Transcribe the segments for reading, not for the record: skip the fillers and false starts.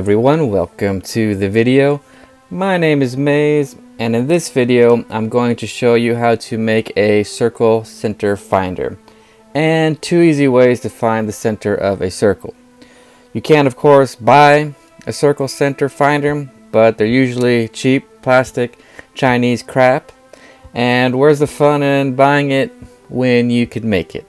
everyone, welcome to the video. My name is Maze, and in this video I'm going to show you how to make a circle center finder and 2 easy ways to find the center of a circle. You can of course buy a circle center finder, but they're usually cheap plastic Chinese crap, and where's the fun in buying it when you could make it?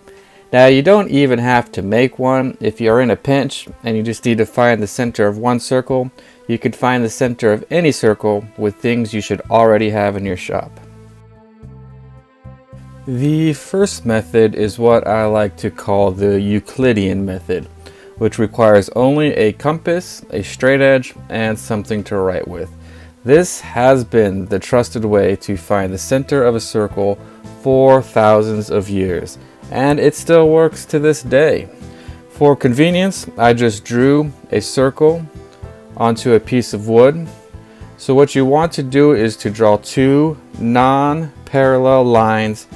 Now, you don't even have to make one. If you're in a pinch and you just need to find the center of one circle, you could find the center of any circle with things you should already have in your shop. The first method is what I like to call the Euclidean method, which requires only a compass, a straight edge, and something to write with. This has been the trusted way to find the center of a circle for thousands of years, and it still works to this day. For convenience, I just drew a circle onto a piece of wood. So what you want to do is to draw 2 non-parallel lines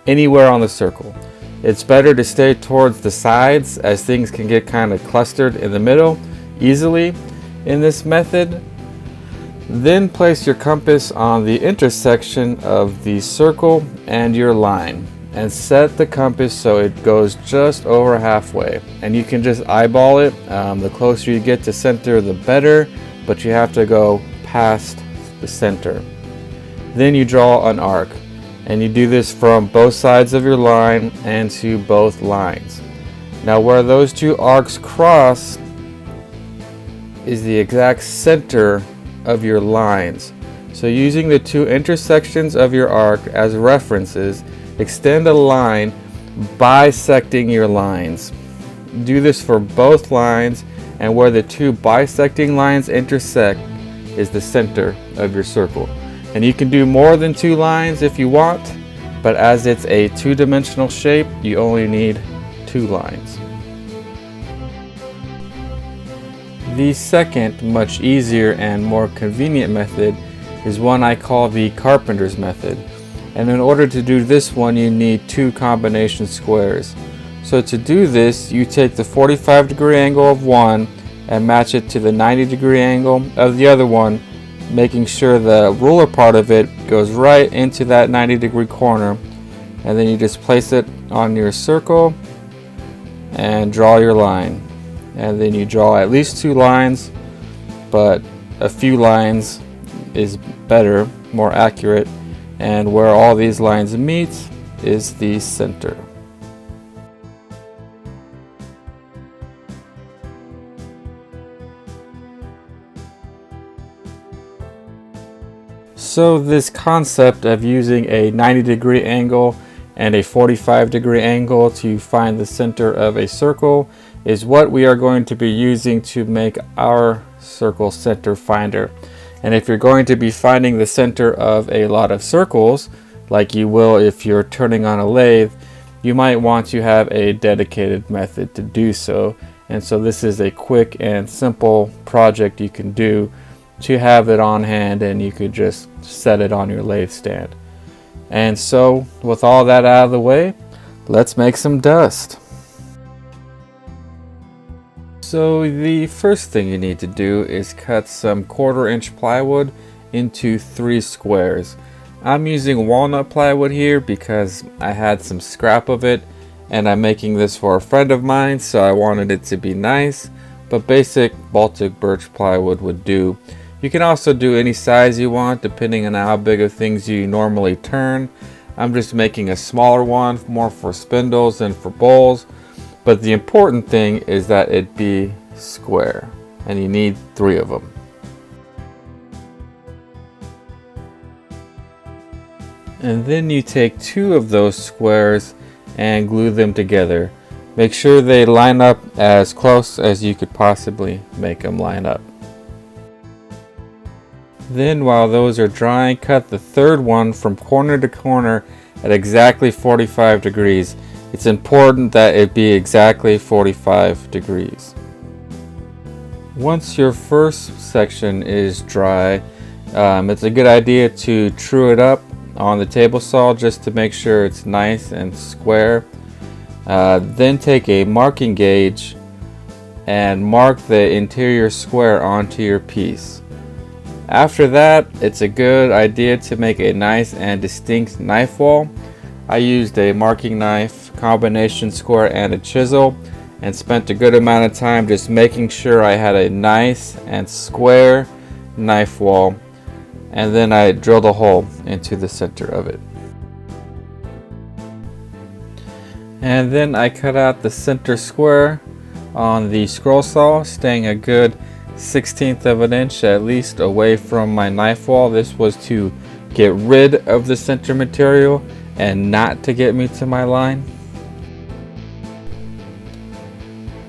anywhere on the circle. It's better to stay towards the sides, as things can get kind of clustered in the middle easily in this method. Then place your compass on the intersection of the circle and your line, and set the compass so it goes just over halfway, and you can just eyeball it. The closer you get to center the better, but you have to go past the center. Then you draw an arc, and you do this from both sides of your line and to both lines. Now where those 2 arcs cross is the exact center of your lines. So using the 2 intersections of your arc as references, extend a line bisecting your lines. Do this for both lines, and where the 2 bisecting lines intersect is the center of your circle. And you can do more than 2 lines if you want, but as it's a 2-dimensional shape, you only need 2 lines. The second, much easier and more convenient method is one I call the Carpenter's Method. And in order to do this one, you need 2 combination squares. So to do this, you take the 45-degree angle of one and match it to the 90-degree angle of the other one, making sure the ruler part of it goes right into that 90-degree corner. And then you just place it on your circle and draw your line. And then you draw at least 2 lines, but a few lines is better, more accurate. And where all these lines meet is the center. So this concept of using a 90-degree angle and a 45-degree angle to find the center of a circle is what we are going to be using to make our circle center finder. And if you're going to be finding the center of a lot of circles, like you will if you're turning on a lathe, you might want to have a dedicated method to do so. And so this is a quick and simple project you can do to have it on hand, and you could just set it on your lathe stand. And so with all that out of the way, let's make some dust. So the first thing you need to do is cut some 1/4-inch plywood into 3 squares. I'm using walnut plywood here because I had some scrap of it, and I'm making this for a friend of mine, so I wanted it to be nice, but basic Baltic birch plywood would do. You can also do any size you want depending on how big of things you normally turn. I'm just making a smaller one, more for spindles than for bowls. But the important thing is that it be square, and you need 3 of them. And then you take 2 of those squares and glue them together. Make sure they line up as close as you could possibly make them line up. Then while those are drying, cut the 3rd one from corner to corner at exactly 45 degrees. It's important that it be exactly 45 degrees. Once your first section is dry, it's a good idea to true it up on the table saw just to make sure it's nice and square. Then take a marking gauge and mark the interior square onto your piece. After that, it's a good idea to make a nice and distinct knife wall. I used a marking knife, combination square, and a chisel, and spent a good amount of time just making sure I had a nice and square knife wall, and then I drilled a hole into the center of it. And then I cut out the center square on the scroll saw, staying a good 1/16 of an inch at least away from my knife wall. This was to get rid of the center material and not to get me to my line.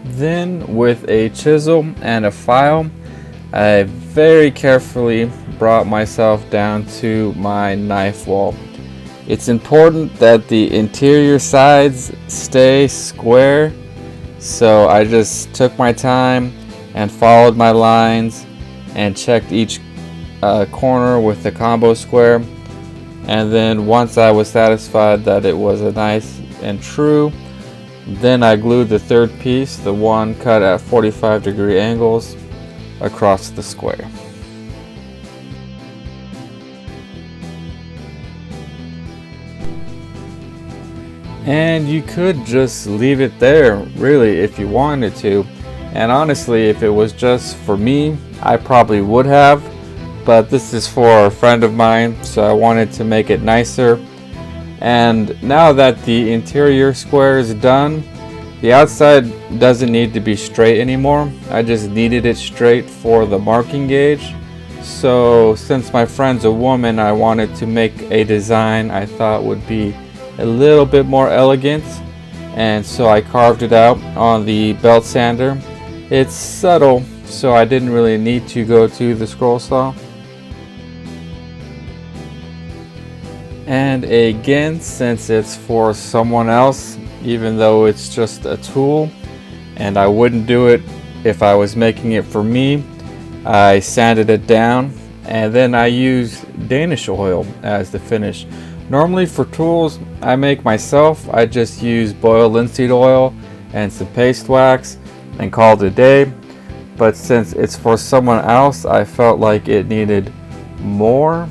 Then with a chisel and a file, I very carefully brought myself down to my knife wall. It's important that the interior sides stay square, so I just took my time and followed my lines and checked each corner with the combo square. And then once I was satisfied that it was a nice and true, then I glued the third piece, the one cut at 45-degree angles, across the square. And you could just leave it there, really, if you wanted to. And honestly, if it was just for me, I probably would have. But this is for a friend of mine, so I wanted to make it nicer. And now that the interior square is done, the outside doesn't need to be straight anymore. I just needed it straight for the marking gauge. So since my friend's a woman, I wanted to make a design I thought would be a little bit more elegant, and so I carved it out on the belt sander. It's subtle, so I didn't really need to go to the scroll saw. And again, since it's for someone else, even though it's just a tool and I wouldn't do it if I was making it for me, I sanded it down and then I used Danish oil as the finish. Normally for tools I make myself, I just use boiled linseed oil and some paste wax and call it a day. But since it's for someone else, I felt like it needed more.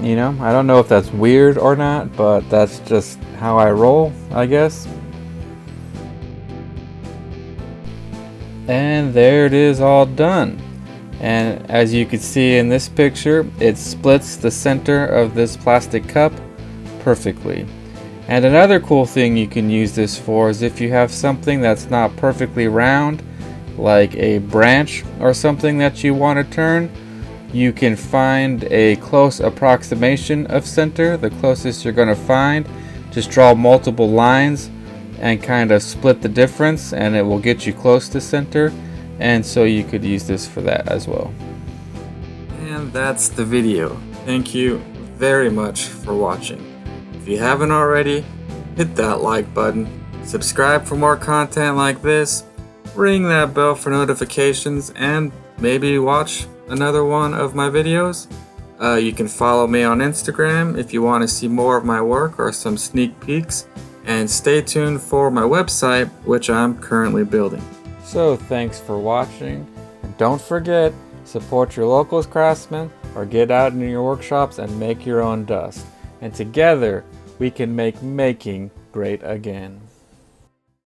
You know, I don't know if that's weird or not, but that's just how I roll, I guess. And there it is, all done. And as you can see in this picture, it splits the center of this plastic cup perfectly. And another cool thing you can use this for is if you have something that's not perfectly round, like a branch or something that you want to turn, you can find a close approximation of center, the closest you're going to find. Just draw multiple lines and kind of split the difference, and it will get you close to center. And so you could use this for that as well. And that's the video. Thank you very much for watching. If you haven't already, hit that like button, subscribe for more content like this, ring that bell for notifications, and maybe watch another one of my videos. You can follow me on Instagram if you want to see more of my work or some sneak peeks, and stay tuned for my website, which I'm currently building. So thanks for watching, and don't forget, support your local craftsmen or get out in your workshops and make your own dust. And together we can make making great again.